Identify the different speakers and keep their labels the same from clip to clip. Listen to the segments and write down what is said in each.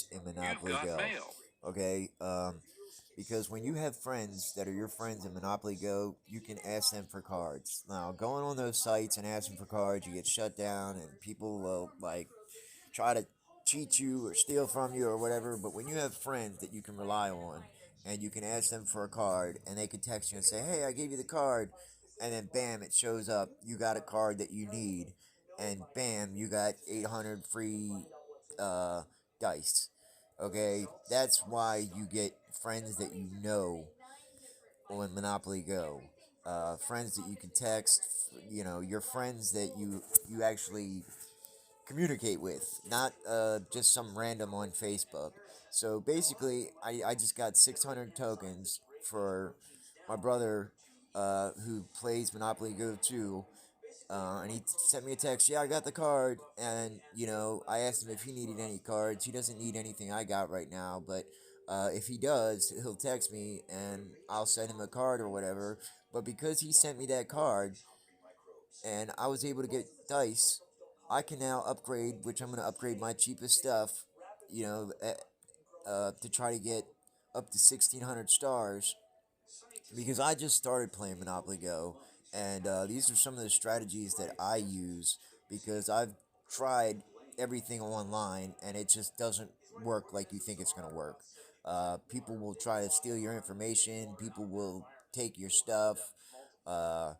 Speaker 1: friends in Monopoly Go. Okay, because when you have friends that are your friends in Monopoly Go, you can ask them for cards. Now, going on those sites and asking for cards, you get shut down, and people will like try to cheat you or steal from you or whatever. But when you have friends that you can rely on, and you can ask them for a card, and they can text you and say, "Hey, I gave you the card," and then bam, it shows up. You got a card that you need, and bam, you got 800 free uh, dice. Okay, that's why you get friends that you know on Monopoly Go. Friends that you can text, your friends that you actually communicate with, not just some random on Facebook. So basically, I just got 600 tokens for my brother who plays Monopoly Go too. And he sent me a text. Yeah, I got the card, and I asked him if he needed any cards. He doesn't need anything I got right now, but if he does, he'll text me, and I'll send him a card or whatever. But because he sent me that card, and I was able to get dice, I can now upgrade, which I'm going to upgrade my cheapest stuff, to try to get up to 1,600 stars, because I just started playing Monopoly Go, and these are some of the strategies that I use because I've tried everything online and it just doesn't work like you think it's going to work. People will try to steal your information, people will take your stuff, uh,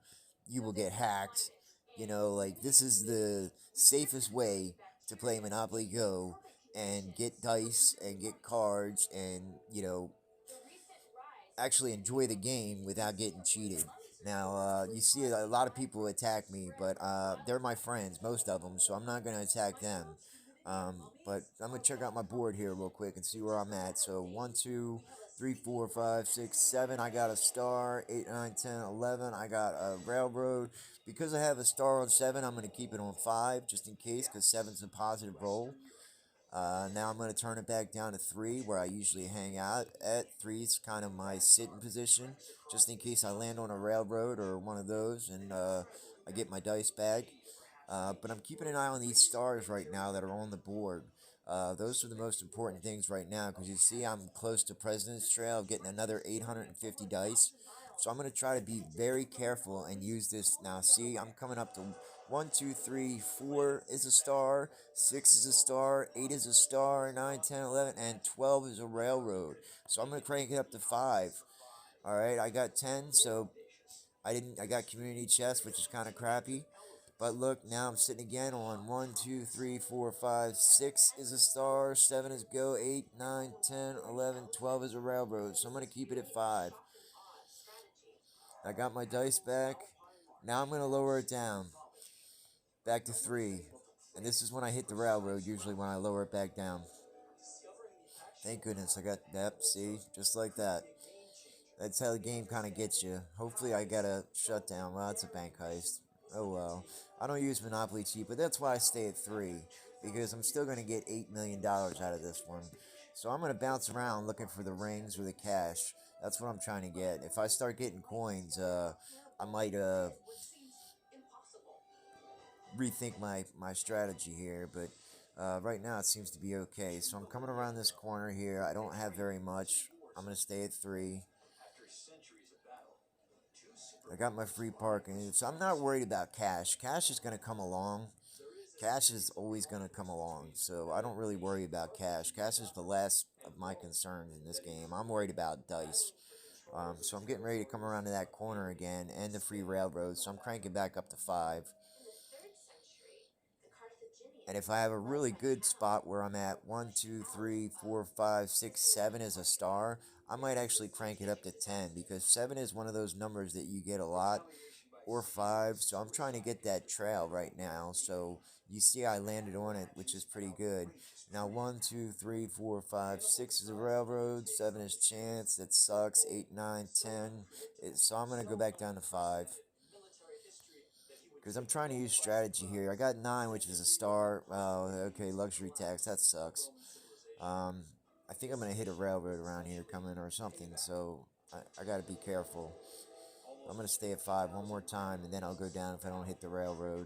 Speaker 1: you will get hacked. Like, this is the safest way to play Monopoly Go and get dice and get cards and, actually enjoy the game without getting cheated. Now, you see a lot of people attack me, but they're my friends, most of them, so I'm not going to attack them. But I'm going to check out my board here real quick and see where I'm at. So, 1, 2, 3, 4, 5, 6, 7. I got a star. 8, 9, 10, 11. I got a railroad. Because I have a star on 7, I'm going to keep it on 5 just in case, because 7's a positive roll. Now I'm going to turn it back down to 3, where I usually hang out at. 3 is kind of my sitting position, just in case I land on a railroad or one of those, and I get my dice back. But I'm keeping an eye on these stars right now that are on the board. Those are the most important things right now, because you see I'm close to President's Trail, getting another 850 dice. So I'm going to try to be very careful and use this. Now, see, I'm coming up to 1, 2, 3, 4 is a star, 6 is a star, 8 is a star, 9, 10, 11, and 12 is a railroad. So I'm going to crank it up to 5. All right, I got 10, so I got community chest, which is kind of crappy. But look, now I'm sitting again on 1, 2, 3, 4, 5, 6 is a star, 7 is go, 8, 9, 10, 11, 12 is a railroad. So I'm going to keep it at 5. I got my dice back. Now I'm going to lower it down. Back to 3. And this is when I hit the railroad, usually when I lower it back down. Thank goodness I got that. See? Just like that. That's how the game kind of gets you. Hopefully I got a shutdown. Well, it's a bank heist. Oh well. I don't use Monopoly cheap, but that's why I stay at 3. Because I'm still going to get $8 million out of this one. So I'm going to bounce around looking for the rings or the cash. That's what I'm trying to get. If I start getting coins, I might rethink my strategy here, but right now it seems to be okay. So I'm coming around this corner here. I don't have very much. I'm going to stay at 3. I got my free parking, so I'm not worried about cash. Cash is going to come along. Cash is always going to come along, so I don't really worry about cash. Cash is the last of my concerns in this game. I'm worried about dice. So I'm getting ready to come around to that corner again and the free railroad, so I'm cranking back up to 5. And if I have a really good spot where I'm at 1, 2, 3, 4, 5, 6, 7 is a star, I might actually crank it up to 10, because 7 is one of those numbers that you get a lot, or 5. So I'm trying to get that trail right now. So you see I landed on it, which is pretty good. Now 1, 2, 3, 4, 5, 6 is a railroad, 7 is chance, that sucks, 8, 9, 10. So I'm going to go back down to 5. Because I'm trying to use strategy here. I got 9, which is a star. Oh, okay, luxury tax. That sucks. I think I'm going to hit a railroad around here coming or something, so I got to be careful. I'm going to stay at 5 one more time, and then I'll go down if I don't hit the railroad.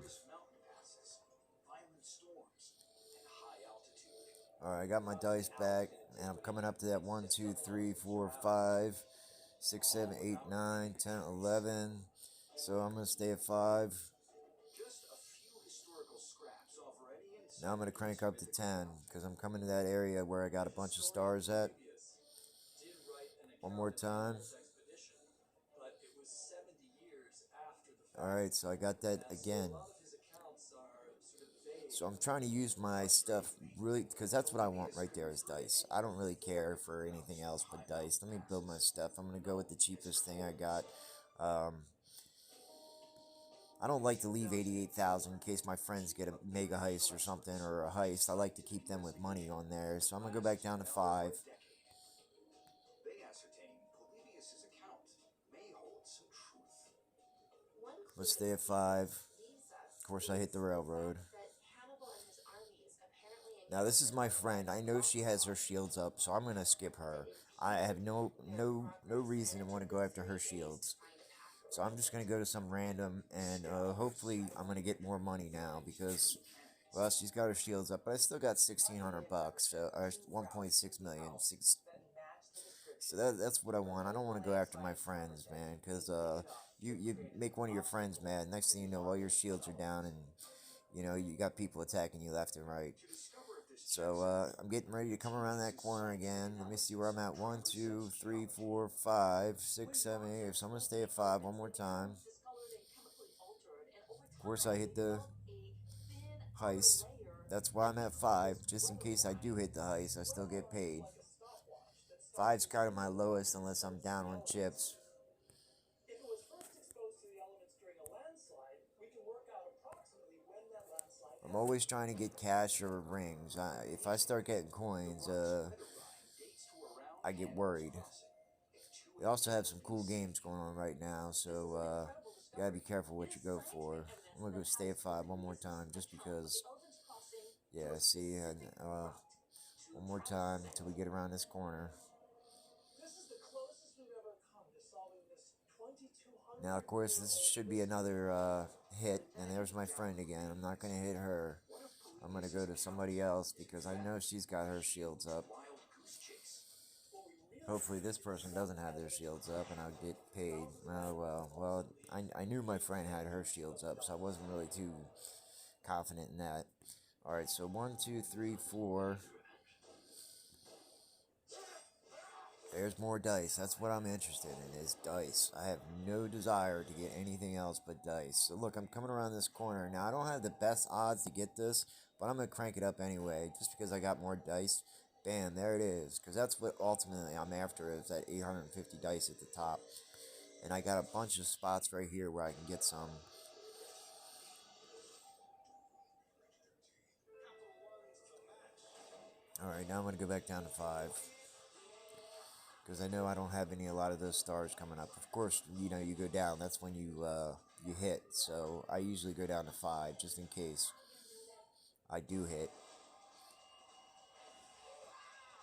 Speaker 1: Alright, I got my dice back, and I'm coming up to that 1, 2, 3, 4, 5, 6, 7, 8, 9, 10, 11. So I'm going to stay at 5. Now I'm going to crank up to 10, because I'm coming to that area where I got a bunch of stars at. One more time. Alright, so I got that again. So I'm trying to use my stuff really, because that's what I want right there is dice. I don't really care for anything else but dice. Let me build my stuff. I'm going to go with the cheapest thing I got. I don't like to leave 88,000 in case my friends get a mega heist or something, or a heist. I like to keep them with money on there. So I'm going to go back down to 5. Let's stay at 5. Of course, I hit the railroad. Now this is my friend. I know she has her shields up, so I'm gonna skip her. I have no reason to want to go after her shields. So I'm just gonna go to some random, and hopefully I'm gonna get more money now because, well, she's got her shields up, but I still got $1,600, so 1.6 million. So that's what I want. I don't want to go after my friends, man, because you make one of your friends mad. Next thing you know, all your shields are down, and you got people attacking you left and right. So I'm getting ready to come around that corner again. Let me see where I'm at. 1, 2, 3, 4, 5, 6, 7, 8. So I'm gonna stay at 5 one more time. Of course, I hit the heist. That's why I'm at 5, just in case I do hit the heist. I still get paid. 5's kind of my lowest unless I'm down on chips. I'm always trying to get cash or rings. If I start getting coins, I get worried. We also have some cool games going on right now, so you gotta be careful what you go for. I'm gonna go stay at 5 one more time, just because. Yeah, see, and one more time until we get around this corner. Now, of course, this should be another hit, and there's my friend again. I'm not gonna hit her. I'm gonna go to somebody else because I know she's got her shields up. Hopefully this person doesn't have their shields up and I'll get paid. Oh well. Well, I knew my friend had her shields up, so I wasn't really too confident in that. Alright, so 1, 2, 3, 4. There's more dice. That's what I'm interested in, is dice. I have no desire to get anything else but dice. So look, I'm coming around this corner. Now, I don't have the best odds to get this, but I'm going to crank it up anyway, just because I got more dice. Bam, there it is. Because that's what ultimately I'm after, is that 850 dice at the top. And I got a bunch of spots right here where I can get some. Alright, now I'm going to go back down to 5. Because I know I don't have a lot of those stars coming up. Of course, you go down. That's when you hit. So I usually go down to 5, just in case I do hit.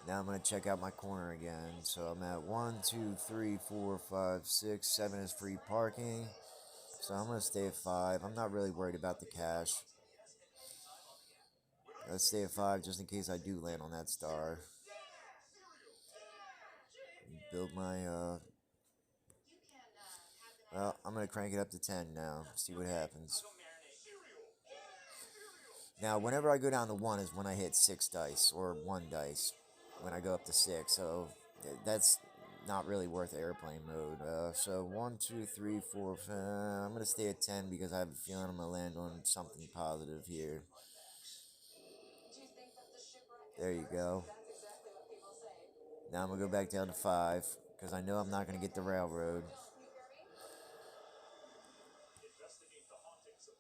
Speaker 1: Now I'm going to check out my corner again. So I'm at 1, 2, 3, 4, 5, 6, 7 is free parking. So I'm going to stay at 5. I'm not really worried about the cash. Let's stay at 5 just in case I do land on that star. Build my, well, I'm going to crank it up to 10 now. See what happens. Now, whenever I go down to 1 is when I hit 6 dice, or 1 dice, when I go up to 6, so that's not really worth airplane mode. So 1, 2, 3, 4, 5, I'm going to stay at 10 because I have a feeling I'm going to land on something positive here. There you go. Now I'm going to go back down to 5, because I know I'm not going to get the railroad.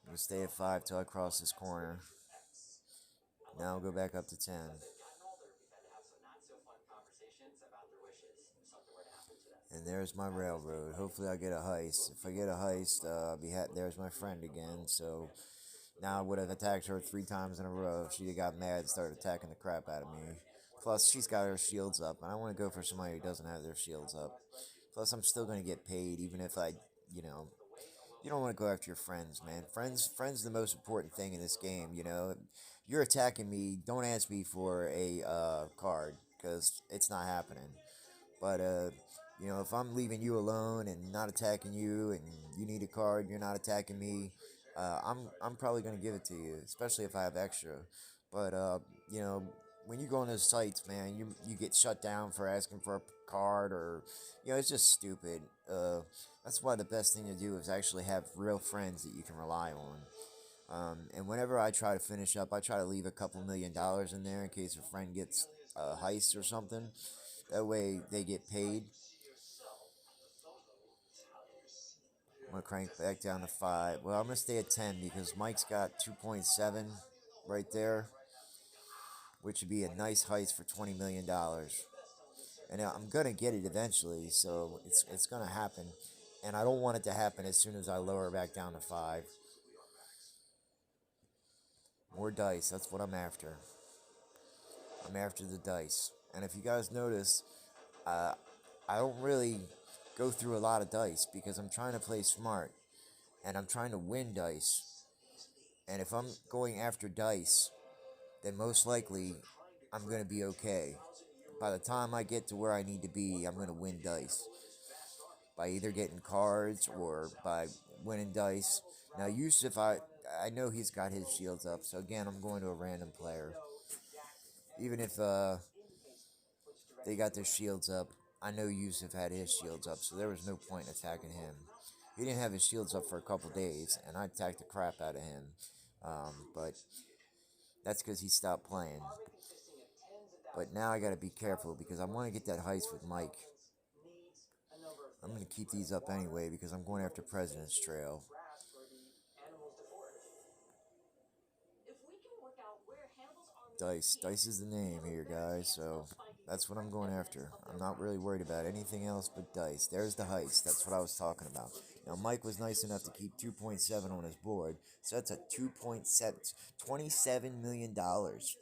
Speaker 1: I'm going to stay at 5 till I cross this corner. Now I'll go back up to 10. And there's my railroad. Hopefully I get a heist. If I get a heist, there's my friend again. So now I would have attacked her 3 times in a row if she got mad and started attacking the crap out of me. Plus, she's got her shields up, and I want to go for somebody who doesn't have their shields up. Plus, I'm still going to get paid, even if I you don't want to go after your friends, man. Friends, the most important thing in this game. You know, you're attacking me. Don't ask me for a card because it's not happening. But you know, if I'm leaving you alone and not attacking you, and you need a card, you're not attacking me. I'm probably gonna give it to you, especially if I have extra. But you know, when you go on those sites, man, you get shut down for asking for a card, or you know, it's just stupid. That's why the best thing to do is actually have real friends that you can rely on. And whenever I try to finish up, I try to leave a couple $1 million in there in case a friend gets a heist or something. That way they get paid. I'm gonna crank back down to 5. Well, I'm gonna stay at 10 because Mike's got 2.7 right there, which would be a nice heist for $20 million. And I'm gonna get it eventually, so it's gonna happen. And I don't want it to happen as soon as I lower back down to 5. More dice. That's what I'm after. I'm after the dice. And if you guys notice, uh, I don't really go through a lot of dice because I'm trying to play smart and I'm trying to win dice. And if I'm going after dice, then most likely I'm going to be okay. By the time I get to where I need to be, I'm going to win dice by either getting cards or by winning dice. Now, Yusuf, I know he's got his shields up, so again, I'm going to a random player. Even if they got their shields up, I know Yusuf had his shields up, so there was no point in attacking him. He didn't have his shields up for a couple days, and I attacked the crap out of him. But that's because he stopped playing. But now I gotta be careful because I want to get that heist with Mike. I'm gonna keep these up anyway because I'm going after President's Trail. Dice. Dice is the name here, guys, so that's what I'm going after. I'm not really worried about anything else but dice. There's the heist. That's what I was talking about. Now, Mike was nice enough to keep 2.7 on his board, so that's a 2.7, $27 million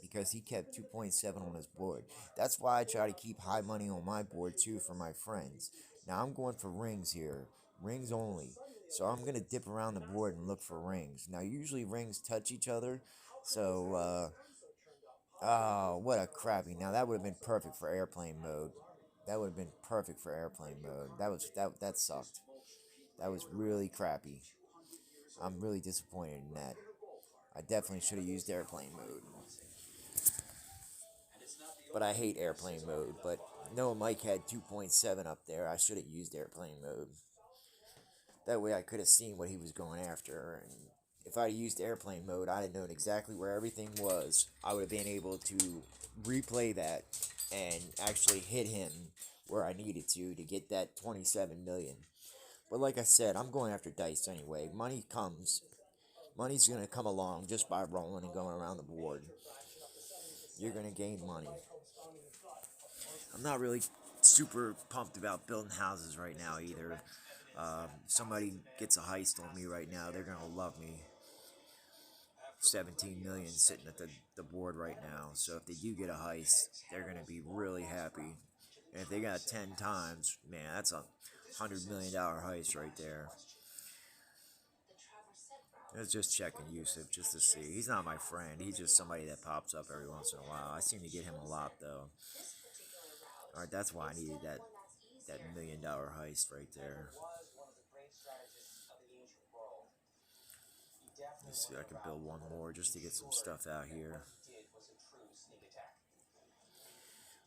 Speaker 1: because he kept 2.7 on his board. That's why I try to keep high money on my board, too, for my friends. Now, I'm going for rings here. Rings only. So I'm going to dip around the board and look for rings. Now, usually rings touch each other, so, oh, what a crappy. Now that would have been perfect for airplane mode. That would have been perfect for airplane mode. That sucked. That was really crappy. I'm really disappointed in that. I definitely should have used airplane mode. But I hate airplane mode. But no, Mike had 2.7 up there. I should have used airplane mode. That way I could have seen what he was going after. And if I'd used airplane mode, I'd have known exactly where everything was. I would have been able to replay that and actually hit him where I needed to get that 27 million. But like I said, I'm going after dice anyway. Money comes. Money's going to come along just by rolling and going around the board. You're going to gain money. I'm not really super pumped about building houses right now either. Somebody gets a heist on me right now, they're going to love me. 17 million sitting at the board right now. So if they do get a heist, they're going to be really happy. And if they got 10 times, man, that's a $100 million heist right there. I was just checking Yusuf just to see. He's not my friend. He's just somebody that pops up every once in a while. I seem to get him a lot, though. Alright, that's why I needed that $1 million heist right there. Let's see, I can build one more just to get some stuff out here.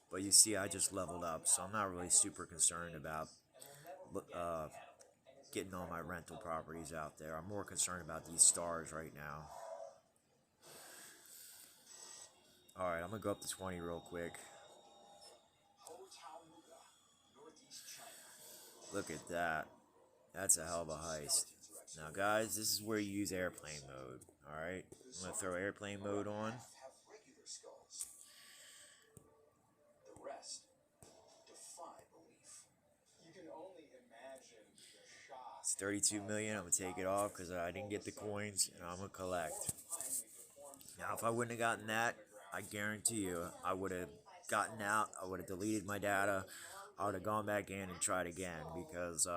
Speaker 1: But you see, I just leveled up, so I'm not really super concerned about getting all my rental properties out there. I'm more concerned about these stars right now. Alright, I'm going to go up to 20 real quick. Look at that. That's a hell of a heist. Now, guys, this is where you use airplane mode. Alright, I'm going to throw airplane mode on. It's 32 million. I'm going to take it off because I didn't get the coins, and I'm going to collect. Now, if I wouldn't have gotten that, I guarantee you, I would have gotten out. I would have deleted my data. I would have gone back in and tried again because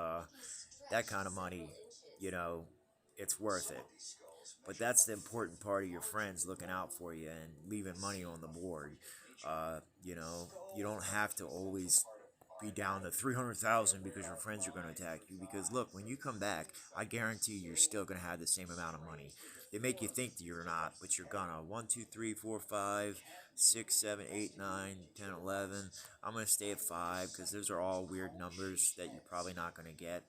Speaker 1: that kind of money you know, it's worth it. But that's the important part of your friends looking out for you and leaving money on the board. You know, you don't have to always be down to 300,000 because your friends are going to attack you. Because look, when you come back, I guarantee you're still going to have the same amount of money. They make you think that you're not, but you're gonna. 1, 2, 3, 4, 5, 6, 7, 8, 9, 10, 11. I'm going to stay at 5 because those are all weird numbers that you're probably not going to get.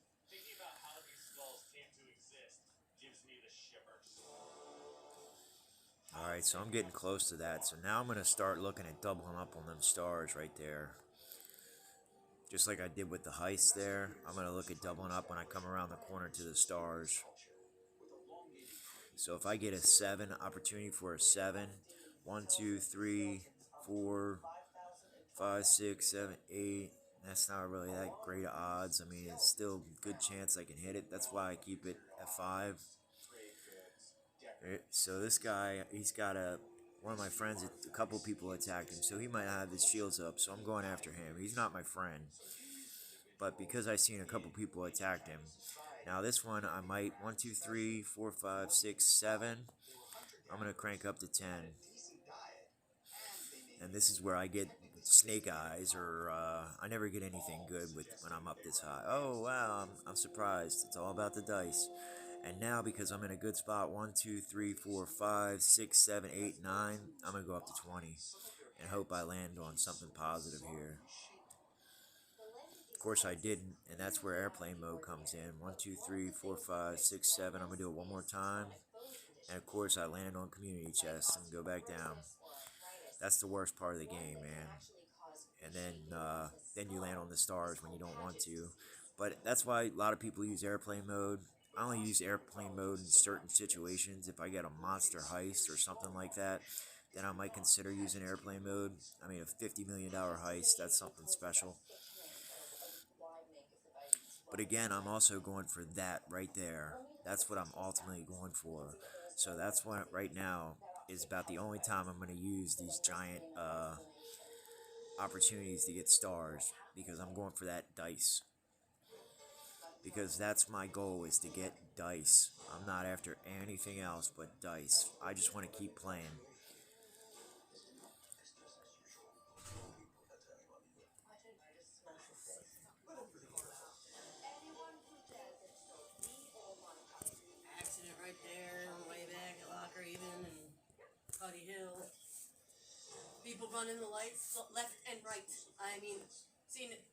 Speaker 1: Alright, so I'm getting close to that. So now I'm going to start looking at doubling up on them stars right there. Just like I did with the heist there, I'm going to look at doubling up when I come around the corner to the stars. So if I get a 7, opportunity for a 7, 1, 2, 3, 4, 5, 6, 7, 8. That's not really that great of odds. I mean, it's still a good chance I can hit it. That's why I keep it at 5. So this guy, he's got one of my friends, a couple people attacked him, so he might have his shields up, so I'm going after him. He's not my friend, but because I seen a couple people attacked him. Now this one, I might, 1, 2, 3, 4, 5, 6, 7. I'm going to crank up to 10. And this is where I get snake eyes, or I never get anything good when I'm up this high. Oh, wow, I'm surprised. It's all about the dice. And now, because I'm in a good spot, 1, 2, 3, 4, 5, 6, 7, 8, 9, I'm going to go up to 20 and hope I land on something positive here. Of course, I didn't, and that's where airplane mode comes in. 1, 2, 3, 4, 5, 6, 7. I'm going to do it one more time. And, of course, I land on community chest and go back down. That's the worst part of the game, man. And then you land on the stars when you don't want to. But that's why a lot of people use airplane mode. I only use airplane mode in certain situations. If I get a monster heist or something like that, then I might consider using airplane mode. I mean, a $50 million heist, that's something special. But again, I'm also going for that right there. That's what I'm ultimately going for. So that's what right now is about the only time I'm going to use these giant opportunities to get stars, because I'm going for that dice. Because that's my goal, is to get dice. I'm not after anything else but dice. I just want to keep playing.
Speaker 2: Accident right there on the way back at Locker Even and Putty Hill. People running the lights left and right. I mean, seen it